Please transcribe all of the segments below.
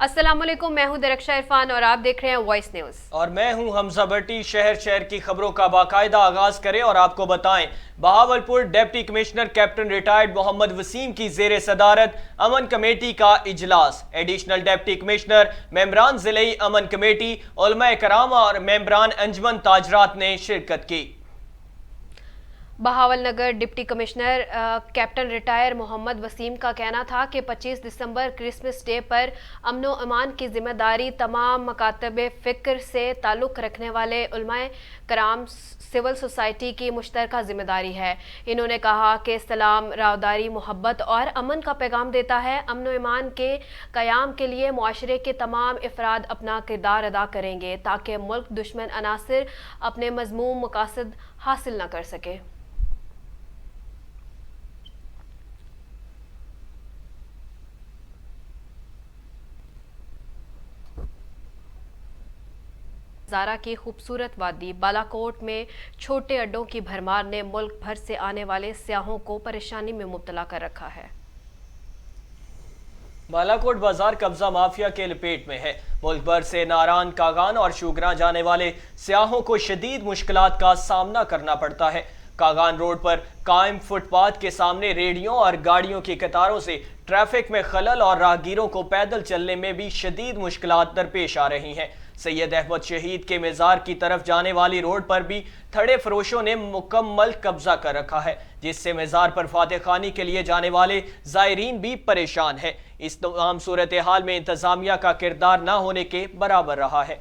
अस्सलाम वालेकुम, मैं हूं दरक्षा इरफान और आप देख रहे हैं वॉइस न्यूज़। और मैं हूं हमजा भट्टी। शहर की खबरों का बाकायदा आगाज करें और आपको बताएं, Bahawalpur deputy commissioner captain retired Mohammad Waseem की जेर सदारत अमन कमेटी का इजलास। एडिशनल डिप्टी कमिश्नर, मेंबरान जिले अमन कमेटी, उलमा कराम और मेंबरान अंजमन ताजरात ने शिरकत की। Bahawalnagar deputy commissioner captain retire Mohammad Waseem का कहना था कि 25 दिसंबर क्रिसमस डे पर अमन व अमान की जिम्मेदारी तमाम मकातब फ़िक्र से ताल्लुक़ रखने वाले उलमाए कराम सिविल सोसाइटी की मुश्तरका जिम्मेदारी है। इन्होंने कहा कि सलाम रावदारी, मोहब्बत और अमन का पैगाम देता है। अमन व अमान के क़याम के लिए मुआशरे के तमाम अफराद अपना किरदार अदा करेंगे ताकि मुल्क दुश्मन अनासिर अपने मज़मूम मकासद हासिल न कर सके। ज़ारा की खूबसूरत वादी बालाकोट में छोटे अड्डों की भरमार ने मुल्क भर से आने वाले सयाहों को परेशानी में मुब्तला कर रखा है। बालाकोट बाजार कब्जा माफिया के लपेट में है। मुल्क भर से नारान, कागान और शुगरा जाने वाले सयाहों को शदीद मुश्किलात का सामना करना पड़ता है। कागान रोड पर कायम फुटपाथ के सामने रेडियों और गाड़ियों की कतारों से ट्रैफिक में खलल और राहगीरों को पैदल चलने में भी शदीद मुश्किलात दरपेश आ रही हैं। सैयद अहमद शहीद के मज़ार की तरफ जाने वाली रोड पर भी थड़े फरोशों ने मुकम्मल कब्जा कर रखा है, जिससे मज़ार पर फातह खानी के लिए जाने वाले ज़ायरीन भी परेशान है। इस तमाम सूरत हाल में इंतज़ामिया का किरदार ना होने के बराबर रहा है।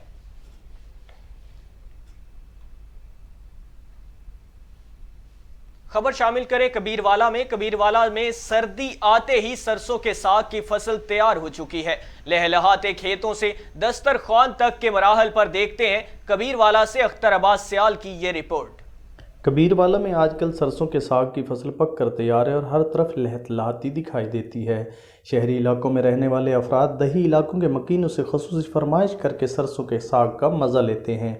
खबर शामिल करें कबीरवाला में सर्दी आते ही सरसों के साग की फसल तैयार हो चुकी है। लहलहाते खेतों से दस्तरखान तक के मराहल पर देखते हैं कबीरवाला से अख्तर अब्बास सियाल की ये रिपोर्ट। कबीरवाला में आजकल सरसों के साग की फसल पक कर तैयार है और हर तरफ लहलहाती दिखाई देती है। शहरी इलाकों में रहने वाले अफराद दही इलाकों के मकीनों से ख़ुसूसी फरमाइश करके सरसों के साग का मज़ा लेते हैं।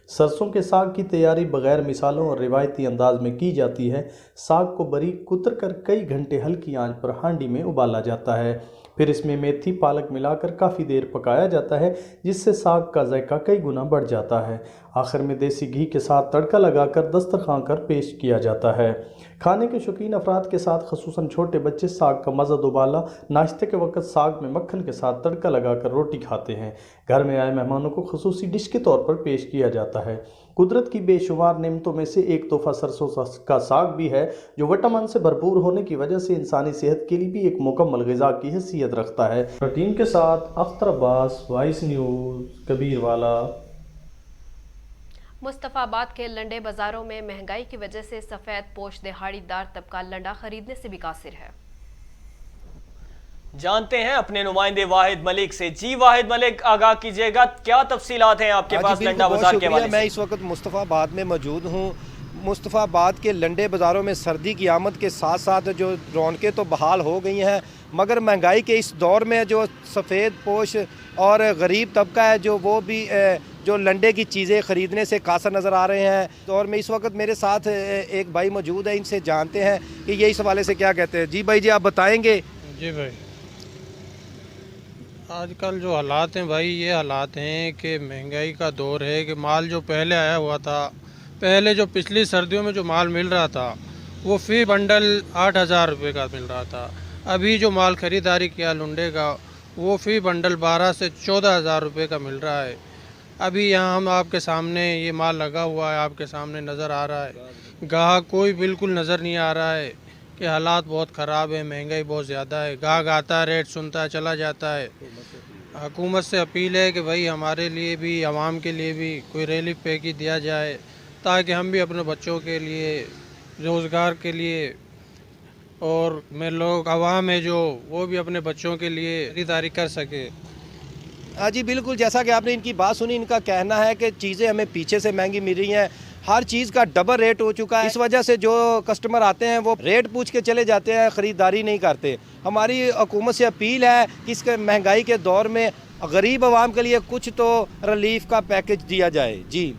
सरसों के साग की तैयारी बग़ैर मिसालों और रिवायती अंदाज में की जाती है। साग को बारीक कुतर कर कई घंटे हल्की आंच पर हांडी में उबाला जाता है, फिर इसमें मेथी पालक मिलाकर काफ़ी देर पकाया जाता है, जिससे साग का जायका कई गुना बढ़ जाता है। आखिर में देसी घी के साथ तड़का लगाकर दस्तरखान कर पेश किया जाता है। खाने के शौकीन अफराद के साथ ख़ुसूसन छोटे बच्चे साग का मज़ा दोबाला नाश्ते के वक्त साग में मक्खन के साथ तड़का लगाकर रोटी खाते हैं। घर में आए मेहमानों को ख़ुसूसी डिश के तौर पर पेश किया जाता है। कुदरत की बेशुमार नेमतों में से एक तोहफ़ा सरसों का साग भी है, जो विटामिन से भरपूर होने की वजह से इंसानी सेहत के लिए भी एक मुकम्मल ग़िज़ा की हैसियत रखता है। प्रोटीन के साथ अख्तर अब्बास, वॉइस न्यूज़, कबीरवाला। मुस्तफ़ाबाद के लंडे बाज़ारों में महंगाई की वजह से सफ़ेद पोश दिहाड़ीदार तबका लंडा खरीदने से भी कासिर है। जानते हैं अपने नुमाइंदे वाहिद मलिक से। जी वाहिद मलिक, आगाह कीजिएगा, क्या तफसीलात हैं आपके पास लंडा बाजार के हवाले से? मैं इस वक्त मुस्तफ़ाबाद में मौजूद हूँ। मुस्तफ़ाबाद के लंडे बाज़ारों में सर्दी की आमद के साथ साथ जो रौनकें तो बहाल हो गई हैं, मगर महंगाई के इस दौर में जो सफ़ेद पोश और गरीब तबका है वो भी जो लंडे की चीज़ें ख़रीदने से कासर नज़र आ रहे हैं। दौर में इस वक्त मेरे साथ एक भाई मौजूद है, इनसे जानते हैं कि ये इस हवाले से क्या कहते हैं। जी भाई, जी आप बताएँगे? जी भाई, आजकल जो हालात हैं भाई, ये हालात हैं कि महंगाई का दौर है कि माल जो पहले आया हुआ था, पहले जो पिछली सर्दियों में जो माल मिल रहा था वो फ़ी बंडल 8,000 रुपये का मिल रहा था। अभी जो माल ख़रीदारी किया लुंडे का वो फ़ी बंडल 12 से 14,000 रुपये का मिल रहा है। अभी यहाँ हम आपके सामने ये माल लगा हुआ है, आपके सामने नज़र आ रहा है। गाहक कोई बिल्कुल नज़र नहीं आ रहा है कि हालात बहुत ख़राब है, महंगाई बहुत ज़्यादा है। गाहक आता है, रेट सुनता है, चला जाता है। हुकूमत से अपील है कि भाई हमारे लिए भी, आवाम के लिए भी कोई रिलीफ पैकेज दिया जाए, ताकि हम भी अपने बच्चों के लिए, रोज़गार के लिए, और मैं लोग आवाम है जो वो भी अपने बच्चों के लिए खरीदारी कर सके। हाँ जी बिल्कुल, जैसा कि आपने इनकी बात सुनी, इनका कहना है कि चीज़ें हमें पीछे से महंगी मिल रही हैं, हर चीज़ का डबल रेट हो चुका है। इस वजह से जो कस्टमर आते हैं वो रेट पूछ के चले जाते हैं, ख़रीदारी नहीं करते। हमारी हुकूमत से अपील है कि इस महंगाई के दौर में गरीब आवाम के लिए कुछ तो रिलीफ का पैकेज दिया जाए। जी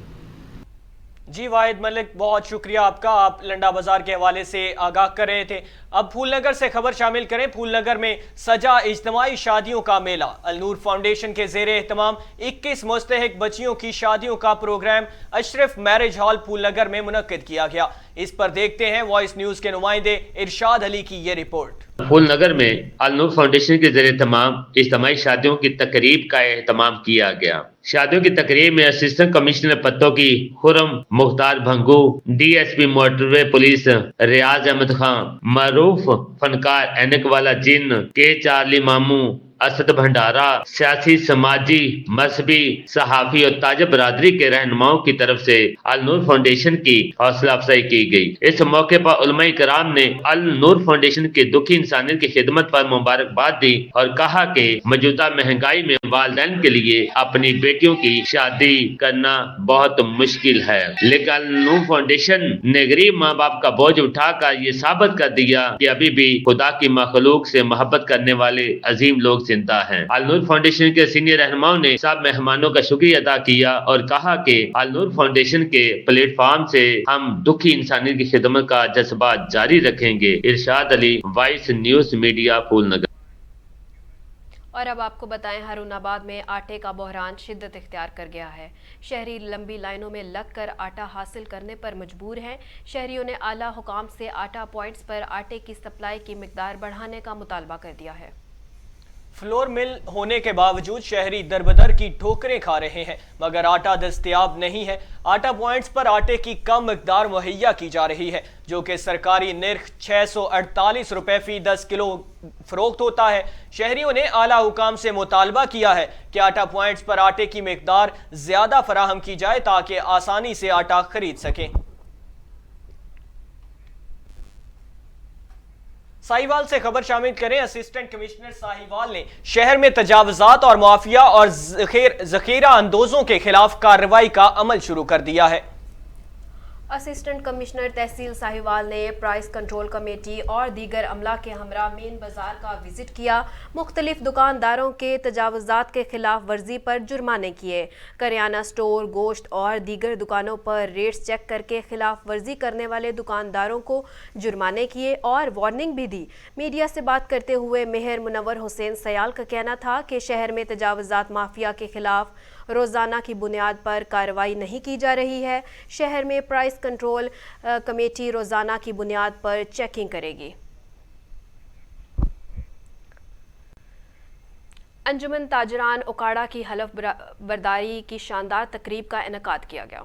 جی واحد ملک، بہت شکریہ آپ کا، آپ لنڈا بازار کے حوالے سے آگاہ کر رہے تھے۔ اب پھول نگر سے خبر شامل کریں۔ پھول نگر میں سجا اجتماعی شادیوں کا میلہ، النور فاؤنڈیشن کے زیر اہتمام 21 مستحق بچیوں کی شادیوں کا پروگرام اشرف میرج ہال پھول نگر میں منعقد کیا گیا۔ اس پر دیکھتے ہیں وائس نیوز کے نمائندے ارشاد علی کی یہ رپورٹ۔ پھول نگر میں النور فاؤنڈیشن کے زیر اہتمام اجتماعی شادیوں کی تقریب کا اہتمام کیا گیا۔ شادیوں کی تقریب میں اسسٹنٹ کمشنر پتوں کی Khurram Mukhtar Bhangu, D S P motorway police Riaz Ahmed Khan, معروف فنکار اینک والا جن کے چارلی ماموں، اسد بھنڈارا، سیاسی، سماجی، مذہبی، صحافی اور تاجر برادری کے رہنماؤں کی طرف سے النور فاؤنڈیشن کی حوصلہ افزائی کی گئی۔ اس موقع پر علماء کرام نے النور فاؤنڈیشن کے دکھی انسانیت کی خدمت پر مبارکباد دی اور کہا کہ موجودہ مہنگائی میں والدین کے لیے اپنی بیٹیوں کی شادی کرنا بہت مشکل ہے، لیکن النور فاؤنڈیشن نے غریب ماں باپ کا بوجھ اٹھا کر یہ ثابت کر دیا کہ ابھی بھی خدا کی مخلوق سے محبت کرنے والے عظیم لوگ زندہ ہیں۔ النور فاؤنڈیشن کے سینئر رہنماؤں نے سب مہمانوں کا شکریہ ادا کیا اور کہا کہ النور فاؤنڈیشن کے پلیٹ فارم سے ہم دکھی انسانیت کی خدمت کا جذبہ جاری رکھیں گے۔ Irshad Ali, voice news media, پھول نگر۔ اور اب آپ کو بتائیں، ہارون آباد میں آٹے کا بحران شدت اختیار کر گیا ہے۔ شہری لمبی لائنوں میں لگ کر آٹا حاصل کرنے پر مجبور ہیں۔ شہریوں نے اعلیٰ حکام سے آٹا پوائنٹس پر آٹے کی سپلائی کی مقدار بڑھانے کا مطالبہ کر دیا ہے۔ فلور مل ہونے کے باوجود شہری دربدر کی ٹھوکریں کھا رہے ہیں، مگر آٹا دستیاب نہیں ہے۔ آٹا پوائنٹس پر آٹے کی کم مقدار مہیا کی جا رہی ہے، جو کہ سرکاری نرخ 648 روپے فی 10 کلو فروخت ہوتا ہے۔ شہریوں نے اعلیٰ حکام سے مطالبہ کیا ہے کہ آٹا پوائنٹس پر آٹے کی مقدار زیادہ فراہم کی جائے تاکہ آسانی سے آٹا خرید سکیں۔ ساہیوال سے خبر شامل کریں۔ اسسٹنٹ کمشنر ساہیوال نے شہر میں تجاوزات اور مافیا اور ذخیرہ اندوزوں کے خلاف کارروائی کا عمل شروع کر دیا ہے۔ اسسٹنٹ کمشنر تحصیل ساہیوال نے پرائس کنٹرول کمیٹی اور دیگر عملہ کے ہمراہ مین بازار کا وزٹ کیا۔ مختلف دکانداروں کے تجاوزات کے خلاف ورزی پر جرمانے کیے۔ کریانہ سٹور، گوشت اور دیگر دکانوں پر ریٹس چیک کر کے خلاف ورزی کرنے والے دکانداروں کو جرمانے کیے اور وارننگ بھی دی۔ میڈیا سے بات کرتے ہوئے میئر منور حسین سیال کا کہنا تھا کہ شہر میں تجاوزات مافیا کے خلاف روزانہ کی بنیاد پر کارروائی نہیں کی جا رہی ہے۔ شہر میں پرائس کنٹرول کمیٹی روزانہ کی بنیاد پر چیکنگ کرے گی۔ انجمن تاجران اکاڑا کی حلف برداری کی شاندار تقریب کا انعقاد کیا گیا۔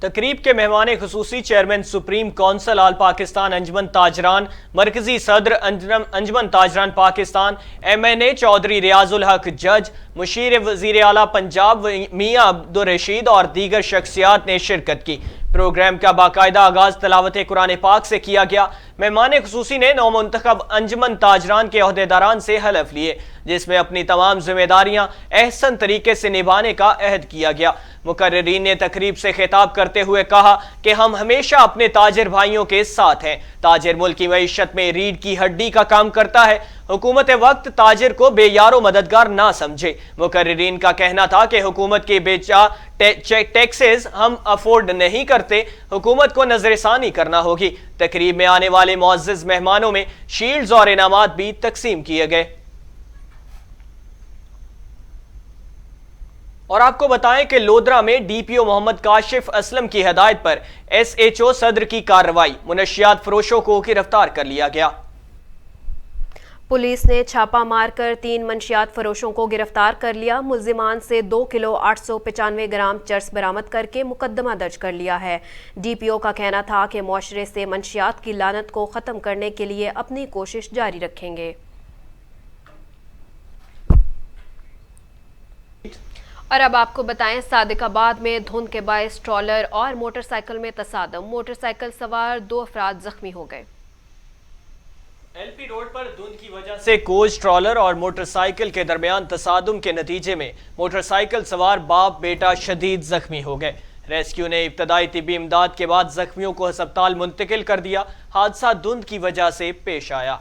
تقریب کے مہمان خصوصی چیئرمین سپریم کونسل آل پاکستان انجمن تاجران، مرکزی صدر انجمن تاجران پاکستان MNA چودھری ریاض الحق جج، مشیر وزیر اعلیٰ پنجاب میاں عبدالرشید اور دیگر شخصیات نے شرکت کی۔ پروگرام کا باقاعدہ آغاز تلاوت قرآن پاک سے کیا گیا۔ مہمان خصوصی نے نومنتخب انجمن تاجران کے عہدیداران سے حلف لیے، جس میں اپنی تمام ذمہ داریاں احسن طریقے سے نبھانے کا عہد کیا گیا۔ مقررین نے تقریب سے خطاب کرتے ہوئے کہا کہ ہم ہمیشہ اپنے تاجر بھائیوں کے ساتھ ہیں۔ تاجر ملک کی معیشت میں ریڑھ کی ہڈی کا کام کرتا ہے۔ حکومت وقت تاجر کو بے یار و مددگار نہ سمجھے۔ مقررین کا کہنا تھا کہ حکومت کے بے جا ٹیکسز ہم افورڈ نہیں کرتے، حکومت کو نظر ثانی کرنا ہوگی۔ تقریب میں آنے والے معزز مہمانوں میں شیلڈز اور انعامات بھی تقسیم کیے گئے۔ اور آپ کو بتائیں کہ لودرا میں DPO محمد کاشف اسلم کی ہدایت پر SHO صدر کی کارروائی، منشیات فروشوں کو گرفتار کر لیا گیا۔ پولیس نے چھاپہ مار کر 3 منشیات فروشوں کو گرفتار کر لیا۔ ملزمان سے 2 کلو 895 گرام چرس برآمد کر کے مقدمہ درج کر لیا ہے۔ DPO کا کہنا تھا کہ معاشرے سے منشیات کی لعنت کو ختم کرنے کے لیے اپنی کوشش جاری رکھیں گے۔ اور اب آپ کو بتائیں، صادق آباد میں دھند کے باعث ٹرالر اور موٹر سائیکل میں تصادم، موٹر سائیکل سوار 2 افراد زخمی ہو گئے۔ LP روڈ پر دھند کی وجہ سے کوچ ٹرالر اور موٹر سائیکل کے درمیان تصادم کے نتیجے میں موٹر سائیکل سوار باپ بیٹا شدید زخمی ہو گئے۔ ریسکیو نے ابتدائی طبی امداد کے بعد زخمیوں کو ہسپتال منتقل کر دیا۔ حادثہ دھند کی وجہ سے پیش آیا۔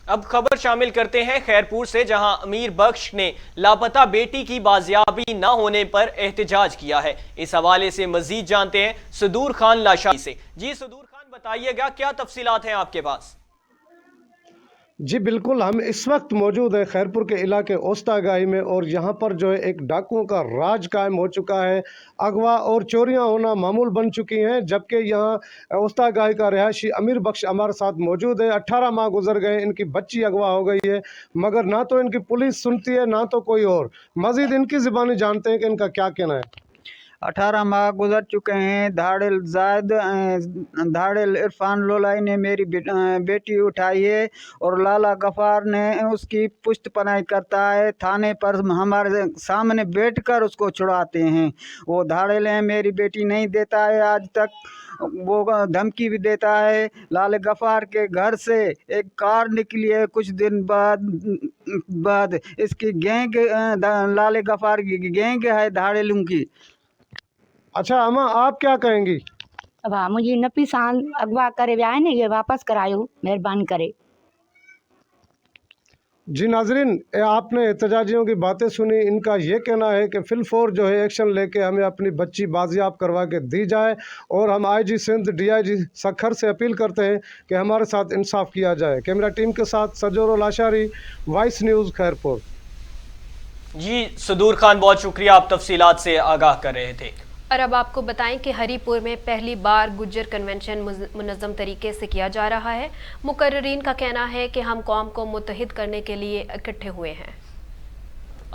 अब खबर शामिल करते हैं खैरपुर से, जहां अमीर बख्श ने लापता बेटी की बाजियाबी न होने पर एहतजाज किया है। इस हवाले से मजीद जानते हैं सदूर खान लाशारी से। जी सदूर खान, बताइएगा क्या तफसीलात हैं आपके पास? जी बिल्कुल, हम इस वक्त मौजूद हैं खैरपुर के इलाके ओस्तागाही में, और यहाँ पर जो है एक डाकुओं का राज कायम हो चुका है। अगवा और चोरियाँ होना मामूल बन चुकी हैं, जबकि यहाँ ओस्तागाही का रहायशी अमीर बख्श हमारे साथ मौजूद है। 18 माह गुजर गए, इनकी बच्ची अगवा हो गई है, मगर ना तो इनकी पुलिस सुनती है ना तो कोई और। मज़ीद इनकी ज़बानी जानते हैं कि इनका क्या कहना है। 18 माह गुजर चुके हैं। धाड़िल इरफान लोलाई ने मेरी बेटी उठाई है और लाला गफ़ार ने उसकी पुश्त पनाही करता है। थाने पर हमारे सामने बैठकर उसको छुड़ाते हैं। वो धाड़िल है, मेरी बेटी नहीं देता है आज तक, वो धमकी भी देता है। लाल गफ़ार के घर से एक कार निकली है कुछ दिन बाद इसकी गैंग, लाल गफ़ार की गैंग है धाड़िलों की। अच्छा अम्मा, आप क्या कहेंगी? अब मुझे नपी सान अगवा करे विया है ने, ये वापस करायो, मेहरबानी करे। जी नाजरीन, आपने एहतजाजियों की बातें सुनी। इनका ये कहना है कि फिलफौर जो है एक्शन लेके हमें अपनी बच्ची बाजियाब करवा के दी जाए, और हम IG सिंध DIG सखर से अपील करते हैं कि हमारे साथ इंसाफ किया जाए। कैमरा टीम के साथ सजोर लाशारी, वॉइस न्यूज़ खैरपुर। जी सदूर खान, बहुत शुक्रिया, आप तफसीलात से आगाह कर रहे थे। और अब आपको बताएं कि हरीपुर में पहली बार गुज्जर कन्वेंशन मुनज़्ज़म तरीके से किया जा रहा है। मुकर्रिरीन का कहना है कि हम कौम को मुत्तहिद करने के लिए इकट्ठे हुए हैं।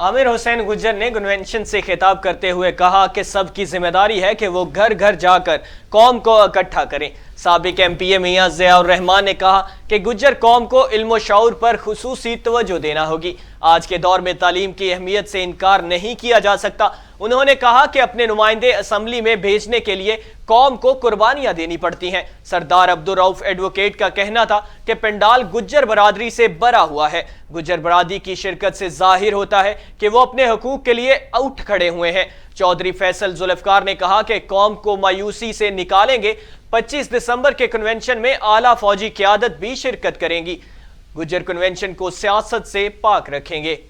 आमिर हुसैन गुज्जर ने कन्वेंशन से खिताब करते हुए कहा कि सबकी जिम्मेदारी है कि वो घर घर जाकर कौम को इकट्ठा करें। साबिक MPA मियां ज़ियाउर रहमान ने कहा कि गुज्जर कौम को इल्म शऊर पर खुसूसी तवज्जो देना होगी। आज के दौर में तालीम की अहमियत से इनकार नहीं किया जा सकता। उन्होंने कहा कि अपने नुमाइंदे असम्बली में भेजने के लिए कौम को कुर्बानियां देनी पड़ती हैं। सरदार अब्दुल रऊफ एडवोकेट का कहना था कि पंडाल गुज्जर बरादरी से भरा हुआ है। गुज्जर बरादरी की शिरकत से जाहिर होता है कि वो अपने हकूक के लिए उठ खड़े हुए हैं। चौधरी फैसल जुल्फकार ने कहा कि कौम को मायूसी से निकालेंगे। 25 दिसंबर के कन्वेंशन में आला फौजी क़यादत भी शिरकत करेंगी। गुज्जर कन्वेंशन को सियासत से पाक रखेंगे।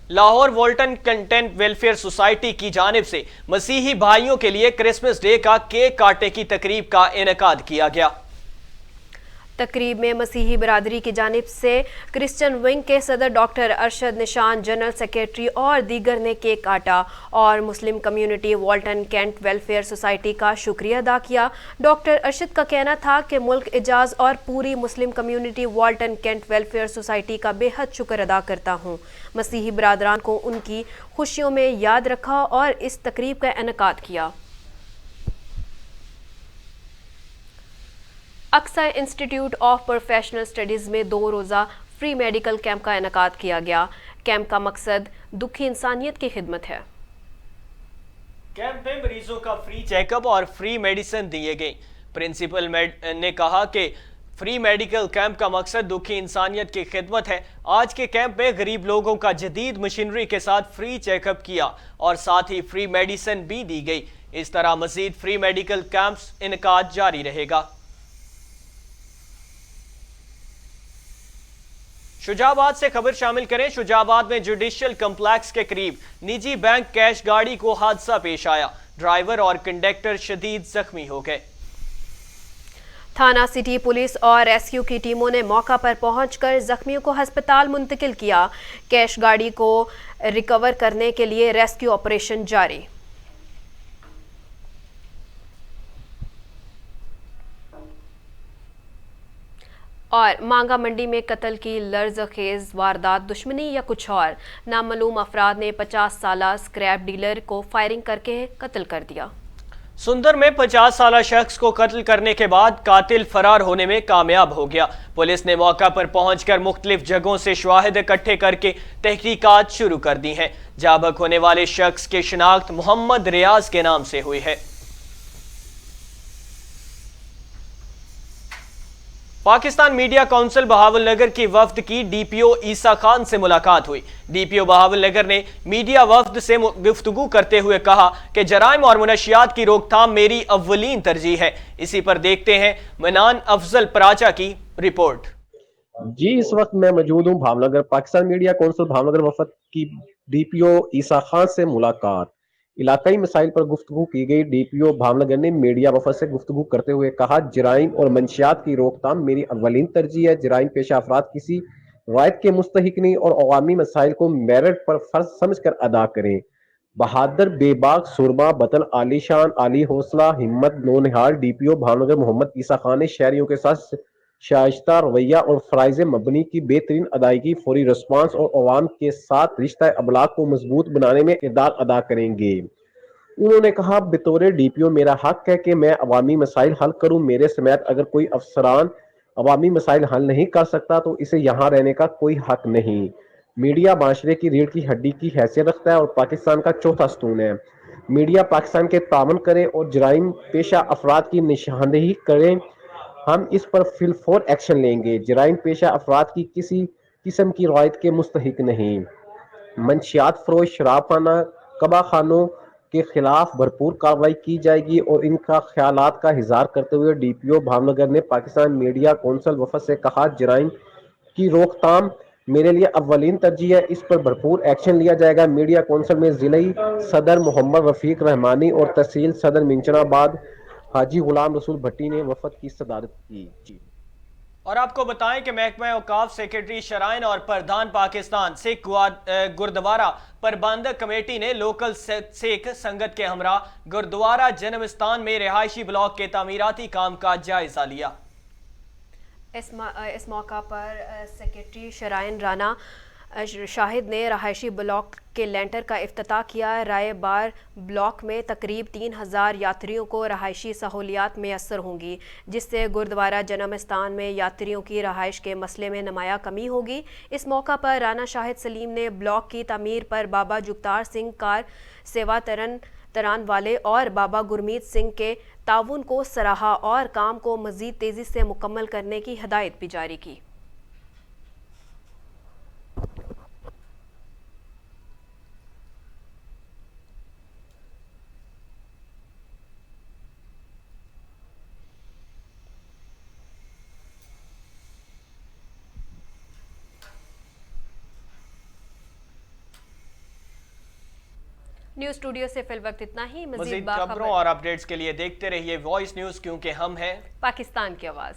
Lahore Walton content welfare society की जानिब से मसीही भाइयों के लिए क्रिसमस डे का केक काटने की तकरीब का इनेकाद किया गया। तकरीब में मसीही बरादरी की जानिब से क्रिश्चियन विंग के सदर डॉक्टर अरशद निशान, जनरल सेक्रेटरी और दीगर ने केक काटा और मुस्लिम community Walton Cantt welfare society का शुक्रिया अदा किया। डॉक्टर अरशद का कहना था कि मुल्क इजाज़ और पूरी मुस्लिम community Walton Cantt welfare society का बेहद शुक्र अदा करता हूँ। मसीही बरादरान को उनकी खुशियों में याद रखा और इस तकरीब का इनेकाद किया। Aqsa institute of professional studies में 2 रोज़ा फ्री मेडिकल कैंप का इनेकाद किया गया। कैंप का मकसद दुखी इंसानियत की खिदमत है। कैंप में मरीजों का फ्री चेकअप और फ्री मेडिसिन दिए गए। प्रिंसिपल ने कहा कि फ्री मेडिकल कैंप का मकसद दुखी इंसानियत की खिदमत है। आज के कैंप में गरीब लोगों का जदीद मशीनरी के साथ फ्री चेकअप किया और साथ ही फ्री मेडिसिन भी दी गई। इस तरह मजीद फ्री मेडिकल कैंप्स इनेकाद जारी रहेगा। शुजाबाद से खबर शामिल करें। शुजाबाद में जुडिशियल कम्प्लेक्स के करीब निजी बैंक कैश गाड़ी को हादसा पेश आया। ड्राइवर और कंडक्टर शदीद जख्मी हो गए। थाना सिटी पुलिस और रेस्क्यू की टीमों ने मौका पर पहुंचकर जख्मियों को अस्पताल मुंतकिल किया। कैश गाड़ी को रिकवर करने के लिए रेस्क्यू ऑपरेशन जारी। और मांगा मंडी में कत्ल की लर्ज़खेज़ वारदात, दुश्मनी या कुछ और, नामालूम अफराद ने 50 साला स्क्रैप डीलर को फायरिंग करके कत्ल कर दिया। सुंदर में 50 साला शख्स को कत्ल करने के बाद कातिल फरार होने में कामयाब हो गया। पुलिस ने मौका पर पहुंचकर मुख्तलिफ जगहों से शवाहिद इकट्ठे करके तहकीकात शुरू कर दी हैं। जाबक होने वाले शख्स की शिनाख्त मोहम्मद रियाज के नाम से हुई है। पाकिस्तान मीडिया काउंसिल बहावलनगर की वफ्द की डीपीओ ईसा खान से मुलाकात हुई। डीपीओ बहावलनगर ने मीडिया वफ्द से गुफ्तगू करते हुए कहा कि जराइम और मुनशियात की रोकथाम मेरी अव्वलीन तरजीह है। इसी पर देखते हैं मनान अफजल पराचा की रिपोर्ट। जी, इस वक्त मैं मौजूद हूँ भावनगर। पाकिस्तान मीडिया काउंसिल भावनगर वफद की डीपीओ ईसा खान से मुलाकात, इलाकाई मसाइल पर गुफ्तगू की गई। डीपीओ भावनगर ने मीडिया वफद से गुफ्तगू करते हुए कहा, जराइम और मंशियात की रोकथाम मेरी अव्वलीन तरजीह है। जराइम पेशा अफराद किसी रायत के मुस्तहिक नहीं और अवामी मसाइल को मेरिट पर फर्ज समझ कर अदा करें। बहादुर, बेबाक, सुरमा, बतन, आलीशान, आली हौसला, हिम्मत, नौनिहाल डीपीओ भावनगर मोहम्मद ईसा खान ने शहरियों के साथ शाइस्ता रवैया और फ़राइज़ मबनी की बेहतरीन अदायगी, फौरी रिस्पांस और अवाम के साथ रिश्ता अबलाग को मजबूत बनाने में किरदार अदा करेंगे। उन्होंने कहा, बतौर डीपीओ मेरा हक है कि मैं अवामी मसाइल हल करूं। मेरे समेत अगर कोई अफसरान अवामी मसाइल हल नहीं कर सकता तो इसे यहाँ रहने का कोई हक नहीं। मीडिया माशरे की रीढ़ की हड्डी की हैसियत रखता है और पाकिस्तान का चौथा स्तून है। मीडिया पाकिस्तान के तामन करे और जराइम पेशा अफराद की निशानदेही करें। हम इस पर फिलफोर एक्शन लेंगे। जराइम पेशा अफराद की किसी किस्म की रायत के मुस्तहिक नहीं। मंशियात फरोश, शराब खाना, कबा खानों के खिलाफ भरपूर कार्रवाई की जाएगी और इनका ख्यालात का इज़हार करते हुए डीपीओ भावनगर ने पाकिस्तान मीडिया काउंसिल वफद से कहा, जराइम की रोकथाम मेरे लिए अव्वलीन तरजीह है। इस पर भरपूर एक्शन लिया जाएगा। मीडिया काउंसिल में जिलाई सदर मोहम्मद रफीक रहमानी और तहसील सदर मिंचनाबाद हाजी गुलाम रसूल भट्टी ने वफद की सदारत की। जी। और आपको बताएं कि महकमा औकाफ सेक्रेटरी शराइन और प्रधान पाकिस्तान सिख गुरुद्वारा प्रबंधक कमेटी ने लोकल सिख संगत के हमरा गुरुद्वारा जन्मस्थान में रिहायशी ब्लॉक के तामीराती काम का जायजा लिया। इस मौका पर सेक्रेटरी शराइन राना शाहिद ने रहायशी ब्लॉक के लेंटर का इफ्तिताह किया। राय बार ब्लॉक में तकरीब 3000 यात्रियों को रहायशी सहूलियात मैसर होंगी, जिससे गुरुद्वारा जन्मस्थान में यात्रियों की रहाइश के मसले में नुमाया कमी होगी। इस मौका पर राना शाहिद सलीम ने ब्लॉक की तमीर पर बाबा जुगतार सिंह कार सेवा तरान वाले और बाबा गुरमीत सिंह के ताउन को सराहा और काम को मज़ीद तेज़ी से मुकम्मल करने की हिदायत भी जारी की। न्यूज़ स्टूडियो से फिल वक्त इतना ही। मज़ीद खबरों और अपडेट्स के लिए देखते रहिए वॉइस न्यूज़, क्योंकि हम हैं पाकिस्तान की आवाज़।